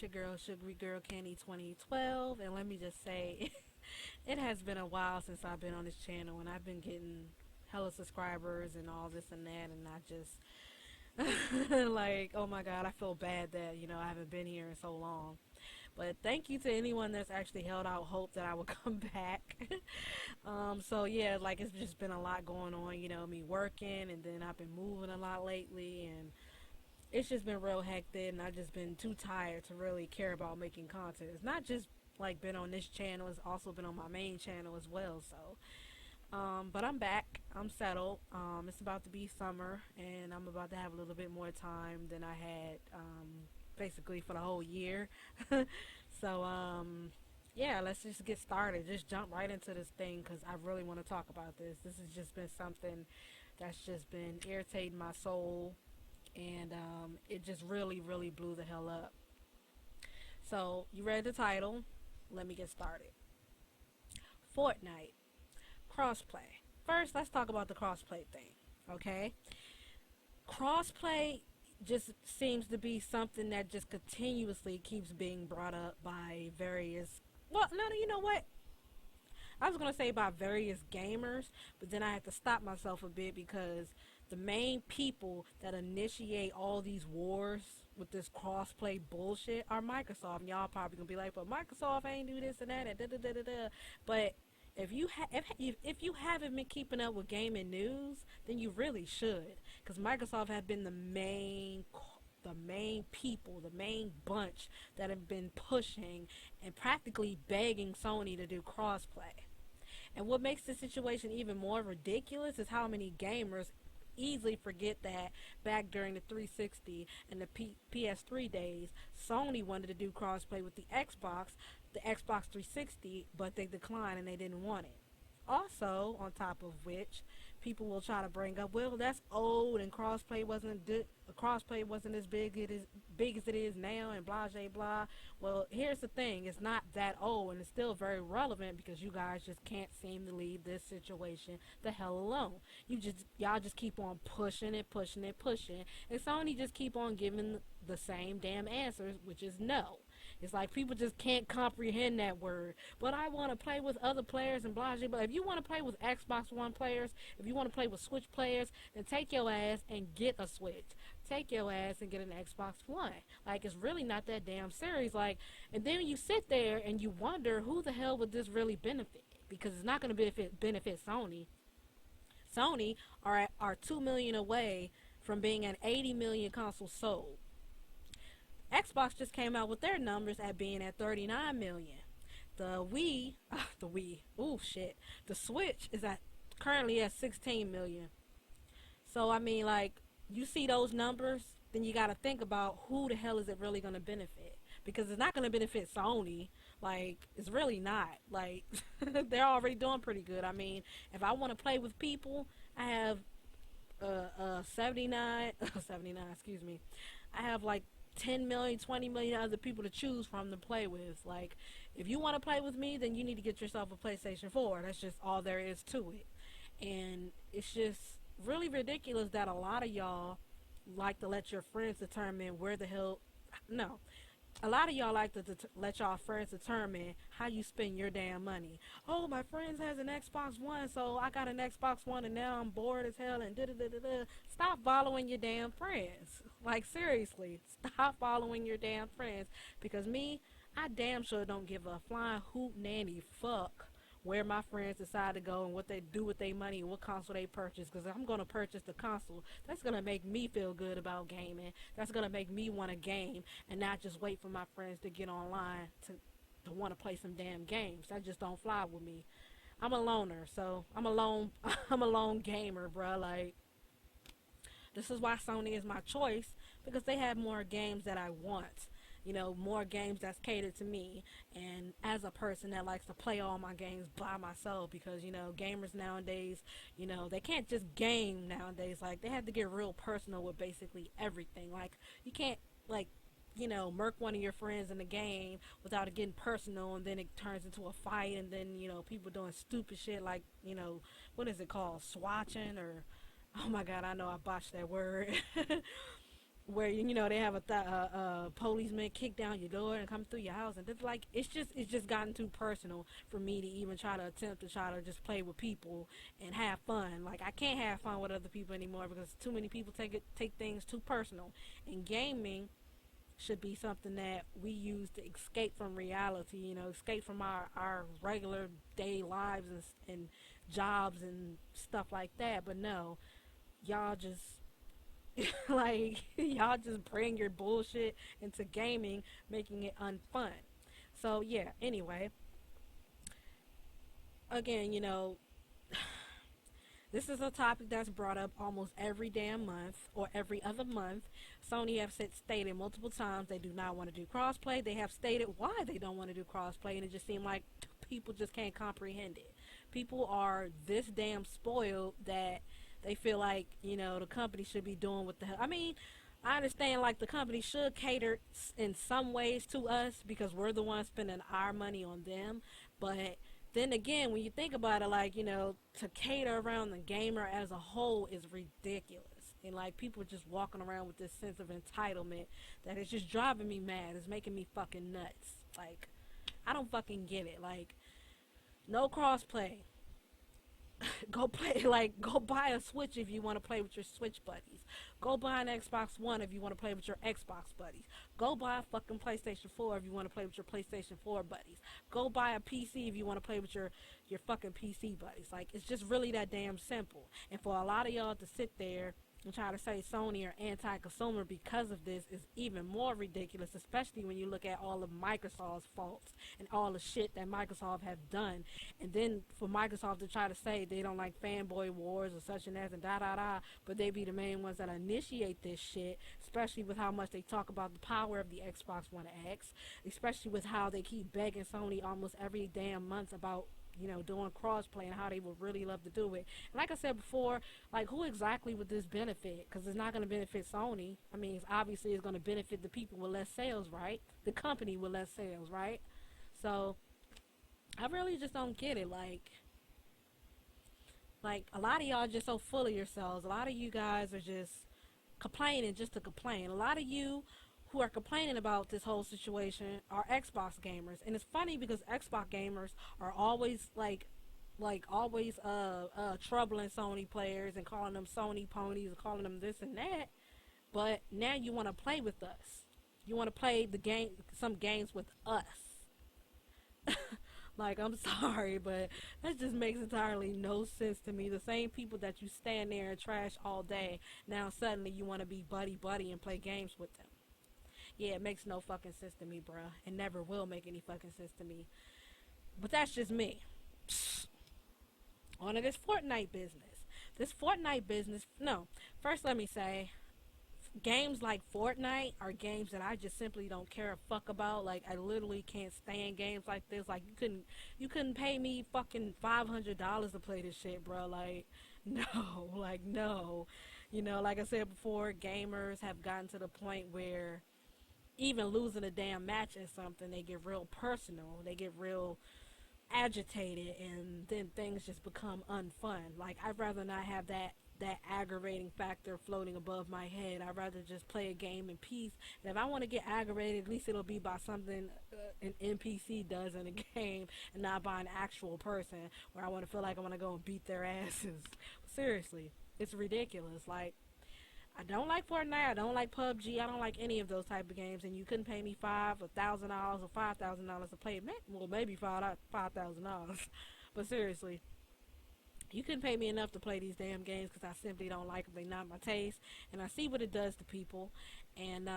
your girl, Sugary Girl Candy 2012, and let me just say, it has been a while since I've been on this channel, and I've been getting hella subscribers and all this and that, and I just, like, oh my god, I feel bad that, I haven't been here in so long. But thank you to anyone that's actually held out hope that I would come back. So yeah, like it's just been a lot going on, me working, and then I've been moving a lot lately, and it's just been real hectic, and I've just been too tired to really care about making content. It's not just like been on this channel, it's also been on my main channel as well. So but I'm back, I'm settled. It's about to be summer, and I'm about to have a little bit more time than I had basically for the whole year. So yeah, let's just get started, just jump right into this thing, because I really want to talk about this has just been something that's just been irritating my soul, and it just really blew the hell up. So you read the title, let me get started. Fortnite crossplay. First, let's talk about the crossplay thing, okay? Crossplay just seems to be something that just continuously keeps being brought up by various, well, no, you know what, I was gonna say by various gamers, but then I had to stop myself a bit, because the main people that initiate all these wars with this crossplay bullshit are Microsoft. And y'all probably gonna be like, but Microsoft ain't do this and that and da da da da da. But if you haven't been keeping up with gaming news, then you really should, because Microsoft have been the main people, the main bunch that have been pushing and practically begging Sony to do crossplay. And what makes the situation even more ridiculous is how many gamers easily forget that back during the 360 and the PS3 days, Sony wanted to do crossplay with the Xbox 360, but they declined and they didn't want it. Also, on top of which, people will try to bring up, well, that's old and crossplay wasn't as big as it is now, and blah blah blah. Well, here's the thing: it's not that old, and it's still very relevant, because you guys just can't seem to leave this situation the hell alone. Y'all just keep on pushing it, pushing it, pushing, and Sony just keep on giving the same damn answers, which is no. It's like people just can't comprehend that word. But I want to play with other players and blah, blah, blah. If you want to play with Xbox One players, if you want to play with Switch players, then take your ass and get a Switch. Take your ass and get an Xbox One. Like, it's really not that damn serious. Like, and then you sit there and you wonder, who the hell would this really benefit? Because it's not going to benefit Sony. Sony are 2 million away from being an 80 million console sold. Xbox just came out with their numbers at being at 39 million. The Switch is currently at 16 million. So I mean, like, you see those numbers, then you got to think about, who the hell is it really going to benefit? Because it's not going to benefit Sony. Like, it's really not. Like, they're already doing pretty good. I mean, if I want to play with people, I have 79, excuse me. I have like 10 million, 20 million other people to choose from to play with. Like, if you want to play with me, then you need to get yourself a PlayStation 4. That's just all there is to it. And it's just really ridiculous that a lot of y'all like to let your friends determine where the hell. No. A lot of y'all like to let y'all friends determine how you spend your damn money. Oh, my friend has an Xbox One, so I got an Xbox One, and now I'm bored as hell, and da-da-da-da-da. Stop following your damn friends. Like, seriously, stop following your damn friends. Because me, I damn sure don't give a flying hoot nanny fuck where my friends decide to go and what they do with their money and what console they purchase. Because I'm going to purchase the console that's going to make me feel good about gaming. That's going to make me want to game and not just wait for my friends to get online to want to play some damn games. That just don't fly with me. I'm a loner, so I'm a lone I'm a lone gamer, bruh. Like, this is why Sony is my choice, because they have more games that I want. More games that's catered to me, and as a person that likes to play all my games by myself, because gamers nowadays, they can't just game nowadays. Like, they have to get real personal with basically everything. Like, you can't, like, murk one of your friends in the game without it getting personal, and then it turns into a fight, and then people doing stupid shit like, what is it called, swatching, or, oh my god, I know I botched that word. where you know they have a policeman kick down your door and come through your house, and it's like it's just gotten too personal for me to even try to attempt to try to just play with people and have fun. Like I can't have fun with other people anymore because too many people take things too personal. And gaming should be something that we use to escape from reality, you know, escape from our regular day lives and jobs and stuff like that. But no, y'all just like y'all just bring your bullshit into gaming, making it unfun. So yeah, anyway, again, you know, this is a topic that's brought up almost every damn month or every other month. Sony have stated multiple times they do not want to do crossplay. They have stated why they don't want to do crossplay, and it just seemed like people just can't comprehend it. People are this damn spoiled that they feel like, you know, the company should be doing what the hell. I mean, I understand like the company should cater in some ways to us because we're the ones spending our money on them, but then again, when you think about it, like, you know, to cater around the gamer as a whole is ridiculous. And like people just walking around with this sense of entitlement that is just driving me mad. It's making me fucking nuts. Like, I don't fucking get it. Like, no crossplay. Go play, like, go buy a Switch if you want to play with your Switch buddies. Go buy an Xbox One if you want to play with your Xbox buddies. Go buy a fucking PlayStation 4 if you want to play with your PlayStation 4 buddies. Go buy a PC if you want to play with your fucking PC buddies. Like, it's just really that damn simple. And for a lot of y'all to sit there and try to say Sony are anti-consumer because of this is even more ridiculous, especially when you look at all of Microsoft's faults and all the shit that Microsoft have done. And then for Microsoft to try to say they don't like fanboy wars or such and that and da da da, but they be the main ones that initiate this shit, especially with how much they talk about the power of the Xbox One X, especially with how they keep begging Sony almost every damn month about, you know, doing crossplay and how they would really love to do it. And like I said before, like, who exactly would this benefit? Because it's not going to benefit Sony. I mean, it's obviously it's going to benefit the people with less sales, right? The company with less sales, right? So I really just don't get it. Like a lot of y'all just so full of yourselves. A lot of you guys are just complaining just to complain. A lot of you who are complaining about this whole situation are Xbox gamers, and it's funny because Xbox gamers are always like always troubling Sony players and calling them Sony ponies and calling them this and that. But now you want to play with us. You want to play the game, some games with us. Like, I'm sorry, but that just makes entirely no sense to me. The same people that you stand there and trash all day, now suddenly you want to be buddy and play games with them. Yeah, it makes no fucking sense to me, bruh. It never will make any fucking sense to me. But that's just me. On to this Fortnite business. This Fortnite business, no. First, let me say, games like Fortnite are games that I just simply don't care a fuck about. Like, I literally can't stand games like this. Like, you couldn't pay me fucking $500 to play this shit, bro. Like, no, like, no. You know, like I said before, gamers have gotten to the point where even losing a damn match in something, they get real personal. They get real agitated, and then things just become unfun. Like, I'd rather not have that aggravating factor floating above my head. I'd rather just play a game in peace. And if I want to get aggravated, at least it'll be by something an NPC does in a game, and not by an actual person where I want to feel like I want to go and beat their asses. Seriously, it's ridiculous. Like, I don't like Fortnite. I don't like PUBG. I don't like any of those type of games. And you couldn't pay me $1,000 or $5,000 to play it. Well, maybe $5,000. But seriously, you couldn't pay me enough to play these damn games because I simply don't like them. They're not my taste, and I see what it does to people. And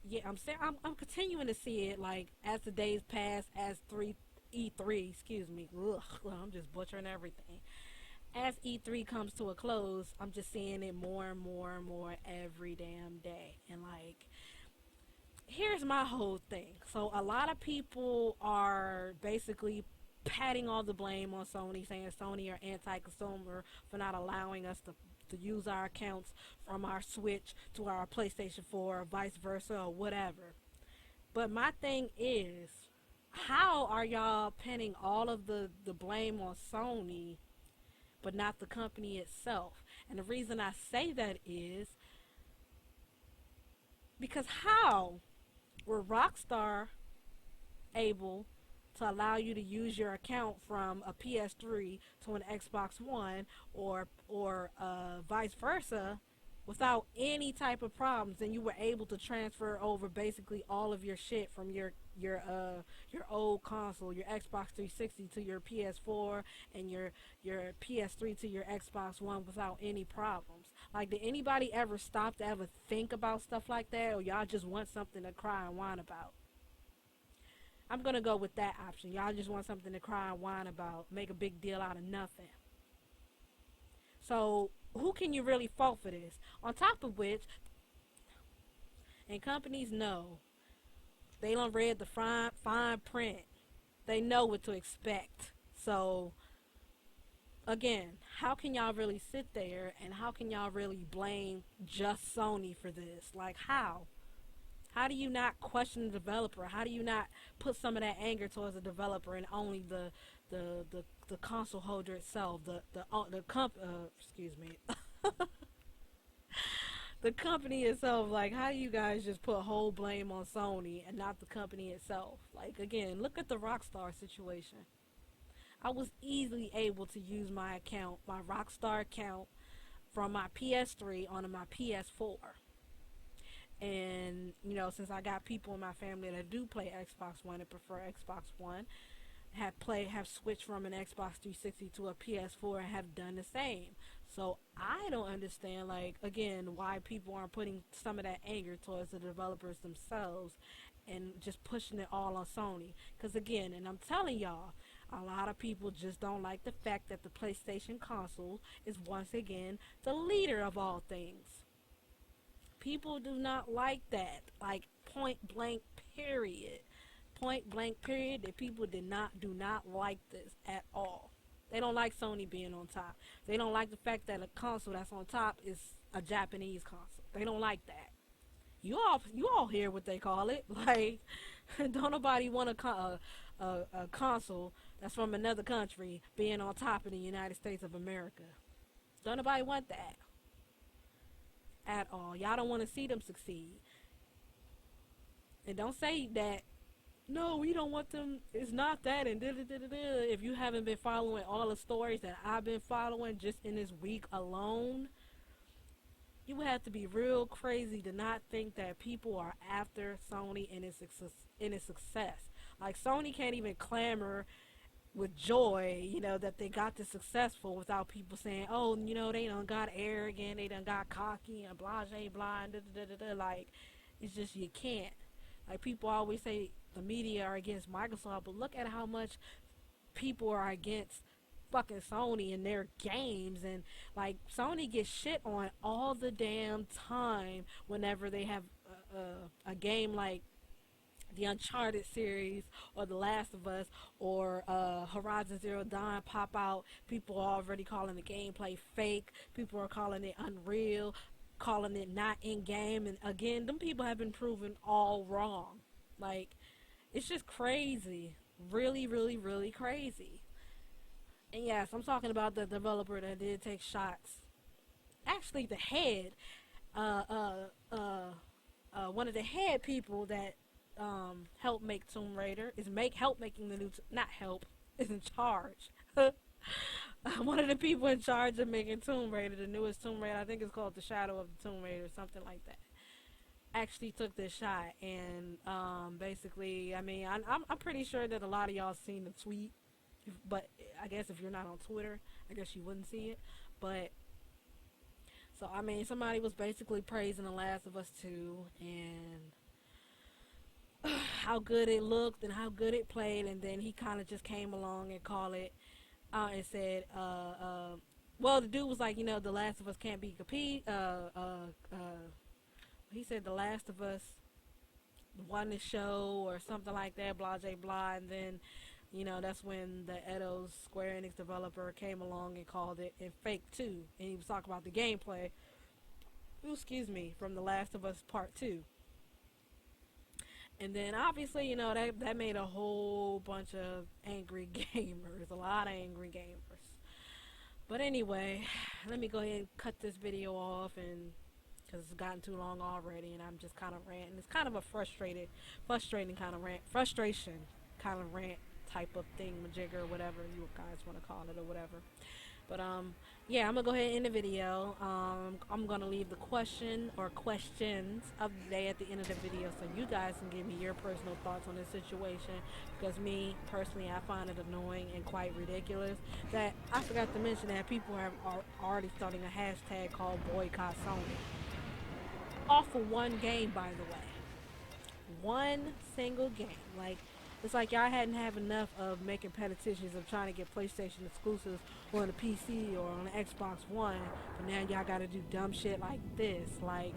yeah, I'm continuing to see it. Like, as the days pass, as E3, excuse me. Ugh, I'm just butchering everything. As E3 comes to a close, I'm just seeing it more and more and more every damn day. And like, here's my whole thing. So a lot of people are basically patting all the blame on Sony, saying Sony are anti-consumer for not allowing us to use our accounts from our Switch to our PlayStation 4 or vice versa or whatever. But my thing is, how are y'all pinning all of the blame on Sony but not the company itself? And the reason I say that is Because how were Rockstar able to allow you to use your account from a PS3 to an Xbox One, or vice versa, without any type of problems, and you were able to transfer over basically all of your shit from your old console, your Xbox 360 to your PS4, and your PS3 to your Xbox One without any problems? Like, did anybody ever stop to ever think about stuff like that, or y'all just want something to cry and whine about? I'm gonna go with that option. Y'all just want something to cry and whine about, make a big deal out of nothing. So who can you really fault for this? On top of which, and companies know, they don't read the fine print. They know what to expect. So again, how can y'all really sit there and how can y'all really blame just Sony for this? Like, how? How do you not question the developer? How do you not put some of that anger towards the developer and only the console holder itself, excuse me, the company itself? Like, how do you guys just put whole blame on Sony and not the company itself? Like, again, look at the Rockstar situation. I was easily able to use my account, my Rockstar account, from my PS3 onto my PS4. And since I got people in my family that do play Xbox One and prefer Xbox One, have switched from an Xbox 360 to a PS4 and have done the same. So I don't understand, like, again, why people aren't putting some of that anger towards the developers themselves and just pushing it all on Sony. Because again, and I'm telling y'all, a lot of people just don't like the fact that the PlayStation console is once again the leader of all things. People do not like that. Like, point blank period. Point blank period, that people do not like this at all. They don't like Sony being on top. They don't like the fact that a console that's on top is a Japanese console. They don't like that. You all hear what they call it. Like, don't nobody want a console that's from another country being on top of the United States of America. Don't nobody want that at all. Y'all don't want to see them succeed. And don't say that, no, we don't want them, it's not that, and da-da-da-da-da. If you haven't been following all the stories that I've been following just in this week alone, you would have to be real crazy to not think that people are after Sony and its success. Like, Sony can't even clamor with joy, that they got this successful without people saying, oh, they done got arrogant, they done got cocky and blah, blah, and da-da-da-da-da. Like, it's just, you can't. Like, people always say the media are against Microsoft, but look at how much people are against fucking Sony and their games. And, like, Sony gets shit on all the damn time whenever they have a game like the Uncharted series or The Last of Us or Horizon Zero Dawn pop out. People are already calling the gameplay fake. People are calling it unreal, calling it not in-game. And again, them people have been proven all wrong. Like, it's just crazy. Really, really, really crazy. And yes, I'm talking about the developer that did take shots. Actually, the head, one of the head people that help make Tomb Raider help making the new not help is in charge. One of the people in charge of making Tomb Raider, the newest Tomb Raider, I think it's called The Shadow of the Tomb Raider, something like that, actually took this shot. And basically, I mean, I'm pretty sure that a lot of y'all seen the tweet, but I guess if you're not on Twitter, I guess you wouldn't see it. But so, I mean, somebody was basically praising The Last of Us 2 and how good it looked and how good it played, and then he kind of just came along and called it and said, well, the dude was like, The Last of Us can't be he said The Last of Us won the show or something like that, blah, blah, blah. And then, that's when the Eidos Square Enix developer came along and called it in Fake 2. And he was talking about the gameplay, from The Last of Us Part 2. And then, obviously, that made a whole bunch of angry gamers, a lot of angry gamers. But anyway, let me go ahead and cut this video off, and because it's gotten too long already, and I'm just kind of ranting. It's kind of a frustrating kind of rant, frustration kind of rant type of thing, majigger, whatever you guys want to call it or whatever. But yeah, I'm gonna go ahead and end the video. I'm gonna leave the question or questions of the day at the end of the video, so you guys can give me your personal thoughts on this situation. Because me personally, I find it annoying and quite ridiculous that I forgot to mention that people are already starting a hashtag called boycott Sony off of one game, by the way. One single game. Like, it's like y'all hadn't have enough of making petitions of trying to get PlayStation exclusives on the PC or on the Xbox One, but now y'all gotta do dumb shit like this. Like,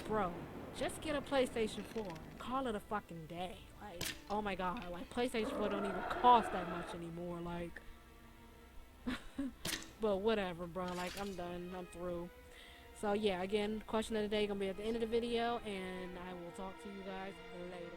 bro, just get a PlayStation 4. Call it a fucking day. Like, oh my god, like PlayStation 4 don't even cost that much anymore. Like, but whatever, bro. Like, I'm done. I'm through. So yeah, again, question of the day gonna be at the end of the video, and I will talk to you guys later.